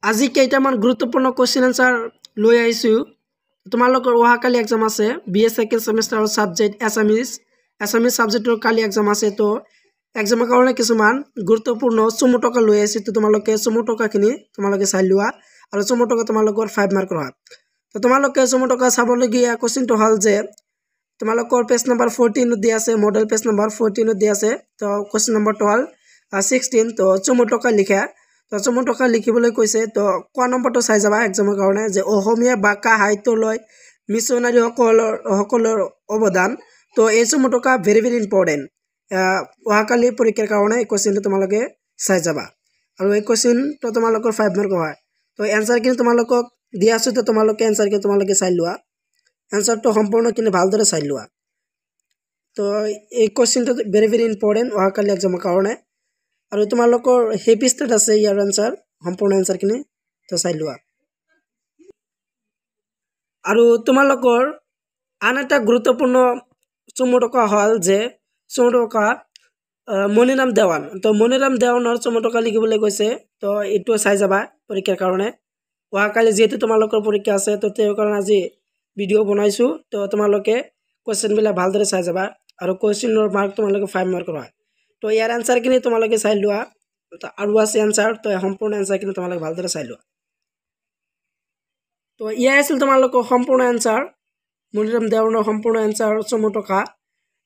আজি কেইটামান গুৰুত্বপূৰ্ণ কোৱেশ্চন আনসাৰ লৈ আহিছোঁ তোমালোকৰ অহাকালি এক্সাম আছে বিএ সেকেন্ড সেমিস্টাৰৰ সাবজেক্ট এছামিজ সাবজেক্টৰ কালি এক্সাম আছে তো এক্সামৰ কাৰণে কিছুমান গুৰুত্বপূৰ্ণ চমু টকা লৈ আহিছোঁ তো তোমালোকে চমু টকাখিনি তোমালোকে চাই লোৱা আৰু চমু টকা তোমালোকৰ 5 মাৰ্কৰ হয় তো তোমালোকে চমু টকা চাবলগীয়া কোৱেশ্চনটো হ'ল যে তোমালোকৰ পেজ নম্বৰ 14 দিয়া আছে মডেল পেজ নম্বৰ 14 দিয়া আছে তো কোৱেশ্চন নম্বৰটো হ'ল 16 তো চমু টকা লিখা তো চমু টকা লিখিবলৈ কৈছে তো কোৱা নম্বৰটো চাই যাবা এক্সামৰ কাৰণে যে অসমীয়া ভাষা সাহিত্যলৈ মিছনাৰী সকলৰ অৱদান তো এই চমু টকা ভেৰি ইম্পৰ্টেণ্ট অহাকালি পৰীক্ষাৰ কাৰণে এই কোৱেশ্চনটো তোমালোকে চাই যাবা আৰু এই কোৱেশ্চনটো তোমালোকৰ 5 মাৰ্ক হয় তো এনসাৰখিনি তোমালোকক দিয়া আছে তো তোমালোকে এনসাৰখিনি তোমালোকে চাই লোৱা এনসাৰটো সম্পূৰ্ণখিনি ভালদৰে চাই লোৱা তো এই কোৱেশ্চনটো ভেৰি ইম্পৰ্টেণ্ট অহাকালি এক্সামৰ কাৰণে আৰু তোমালোকৰ হেভি ষ্টাৰ্ট আছে ইয়াৰ আনসাৰ সম্পূৰ্ণ আনসাৰখিনি তো চাই লোৱা আৰু তোমালোকৰ আন এটা গুৰুত্বপূৰ্ণ চমু টকা হ'ল যে চমু টকা মণিৰাম দেৱান তো মণিৰাম দেৱানৰ চমু টকা লিখিবলৈ কৈছে তো এইটো চাই যাবা পৰীক্ষাৰ কাৰণে অহাকালি যেহেতু তোমালোকৰ পৰীক্ষা আছে তো তেওঁৰ কাৰণে আজি ভিডিঅ' বনাইছোঁ তো তোমালোকে কোৱেশ্চনবিলাক ভালদৰে চাই যাবা আৰু কোৱেশ্চনৰ মাৰ্ক তোমালোকে 5 মাৰ্কৰ হয় তো ইয়াৰ আনসাৰখিনি তোমালোকে চাই লোৱা আৰু আছে আনসাৰ তো সম্পূৰ্ণ আনসাৰখিনি তোমালোকে ভালদৰে চাই লোৱা তো ইয়াৰ আছিল তোমালোকৰ সম্পূৰ্ণ আনসাৰ মণিৰাম দেৱানৰ সম্পূৰ্ণ আনসাৰ চমু টকা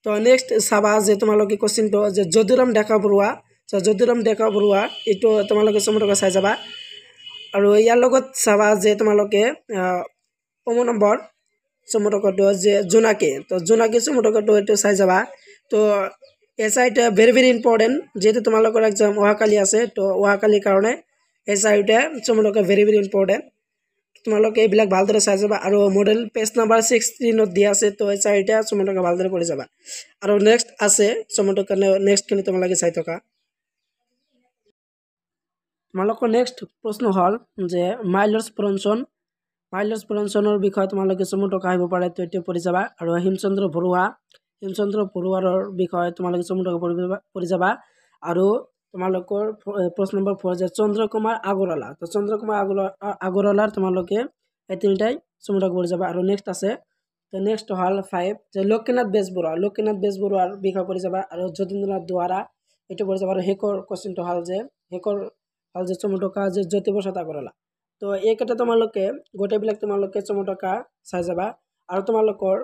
তো নেক্সট চাবা যে তোমালোকে কোৱেশ্চনটো যে যদুৰাম ডেকা বৰুৱা এইটো তোমালোকে চমু টকা চাই যাবা আৰু ইয়াৰ লগত চাবা যে তোমালোকে কমন নম্বৰ চমু টকাটো যে জোনাকী তো জোনাকী চমু টকাটো এইটো চাই যাবা তো এছআইটা ভেৰি ইম্পৰ্টেণ্ট যেহেতু তোমালোকৰ এক্সাম অহাকালি আছে তো অহাকালিৰ কাৰণে এছআইটা চমু টকা ভেৰি ইম্পৰ্টেণ্ট তোমালোকে এইবিলাক ভালদৰে চাই যাবা আৰু মডেল পেজ নম্বৰ 16 দিয়া আছে তো এছআইটা চমু টকা ভালদৰে পঢ়ি যাবা আৰু নেক্সট আছে চমু টকা নেক্সটখিনি তোমালোকে চাই থকা তোমালোকৰ নেক্সট প্ৰশ্ন হ'ল যে মাইলৰ্ছ ব্ৰনছনৰ বিষয়ে তোমালোকে চমু টকা আহিব পাৰে তো এইটো পঢ়ি যাবা আৰু হেমচন্দ্ৰ বৰুৱাৰ বিষয়ে তোমালোকে চমু টকা পঢ়ি যাবা আৰু তোমালোকৰ প্ৰশ্ন নম্বৰ 4 যে চন্দ্ৰকুমাৰ আগৰৱালা তো চন্দ্ৰকুমাৰ আগৰৱালাৰ তোমালোকে এই তিনিটাই চমু টকা পঢ়ি যাবা আৰু নেক্সট আছে তো নেক্সট হ'ল 5 যে লক্ষ্মীনাথ বেজবৰুৱাৰ বিষয়ে পঢ়ি যাবা আৰু যতীন্দ্ৰনাথ দুৱাৰা এইটো পঢ়ি যাবা আৰু শেষৰ কোৱেশ্চনটো হ'ল যে চমু টকা যে জ্যোতিপ্ৰসাদ আগৰৱালা তো এইকেইটা তোমালোকে গোটেইবিলাক তোমালোকে চমু টকা চাই যাবা আৰু তোমালোকৰ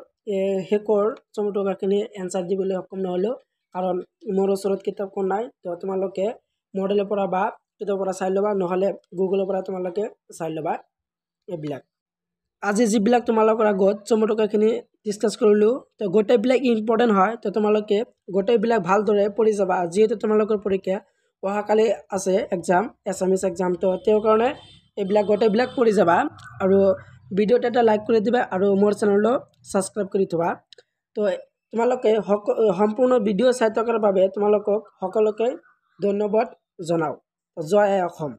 শেষৰ চমু টকাখিনি এনসাৰ দিবলৈ সক্ষম নহ'লেও কাৰণ মোৰ ওচৰত কিতাপখন নাই তো তোমালোকে মডেলৰ পৰা বা কিতাপৰ পৰা চাই ল'বা নহ'লে গুগলৰ পৰা তোমালোকে চাই ল'বা এইবিলাক আজি যিবিলাক তোমালোকৰ আগত চমু টকাখিনি ডিছকাছ কৰিলোঁ তো গোটেইবিলাক ইম্পৰ্টেণ্ট হয় তো তোমালোকে গোটেইবিলাক ভালদৰে পঢ়ি যাবা যিহেতু তোমালোকৰ পৰীক্ষা অহাকালি আছে এক্সাম এছামিজ এক্সাম তো তেওঁৰ কাৰণে এইবিলাক গোটেইবিলাক পঢ়ি যাবা আৰু ভিডিঅ'টো এটা লাইক কৰি দিবা আৰু মোৰ চেনেলটো ছাবস্ক্ৰাইব কৰি থবা তো তোমালোকে সম্পূৰ্ণ ভিডিঅ' চাই থকাৰ বাবে তোমালোকক সকলোকে ধন্যবাদ জনাওঁ জয় অসম।